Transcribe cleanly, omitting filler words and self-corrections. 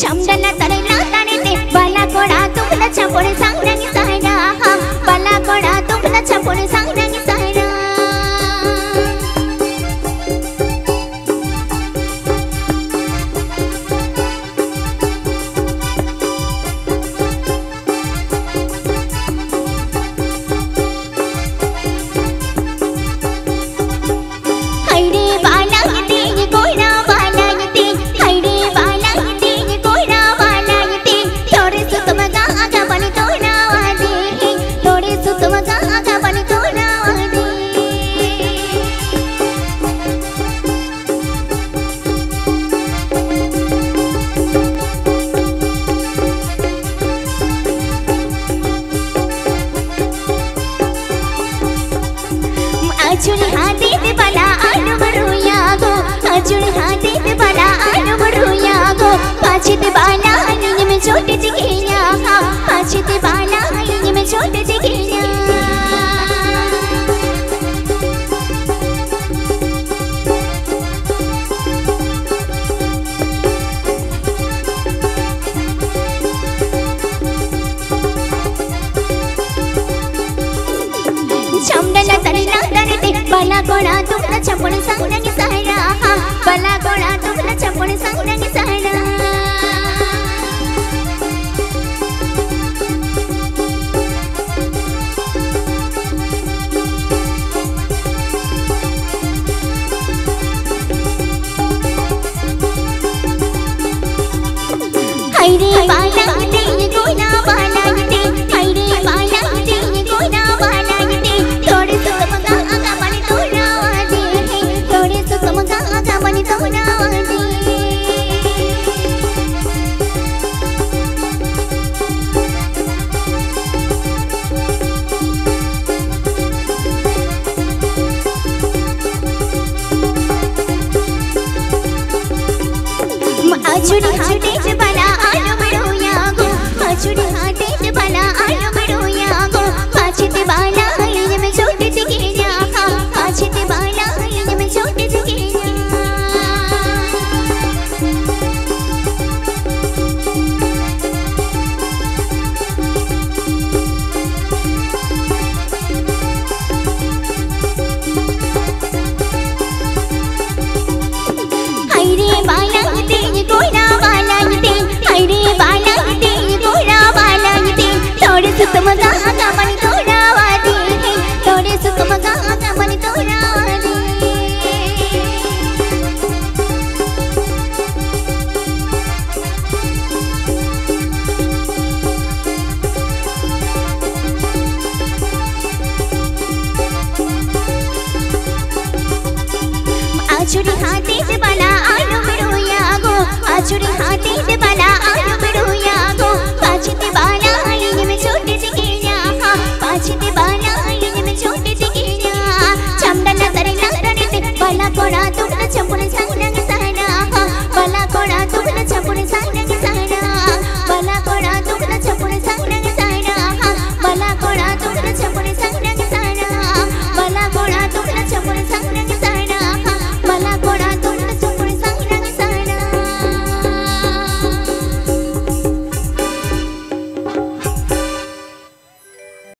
Chamdala tarela tanite bala koda tumla chapore sangnangi sahara bala koda tumla chapore sangnangi sahara haide bala yete koira bala yete haide bala yete koira bala yete thode su tumaga aga bani tona wade thode su tumaga aga bani tona wade Ajuri hati te bala anu baruya go Ajuri hati te bala anu baruya go Pachi te bala ani me chote dikhya Pachi te bala ani me chote dikhya Chamdala tarela tarite bala koda tumla chapore sangnangi sahara bala koda tumla chapore sangnangi sahara haide bala yete koina bala yete haide bala yete koina bala yete thode su tumaga aga bani tona wade thode su tumaga aga bani tona wade Ajuri hate te bala anu baruya go Ajuri hate te bala anu baruya go Pachi te bala ani me chote dikhya Pachi te bala ani me chote dikhya haide bala yete koira bala yete haide bala yete koira bala yete thode su tumaga aga bani tona wade thode su tumaga aga bani tona wade Ajuri hati te bala anu baruya go Ajuri hati te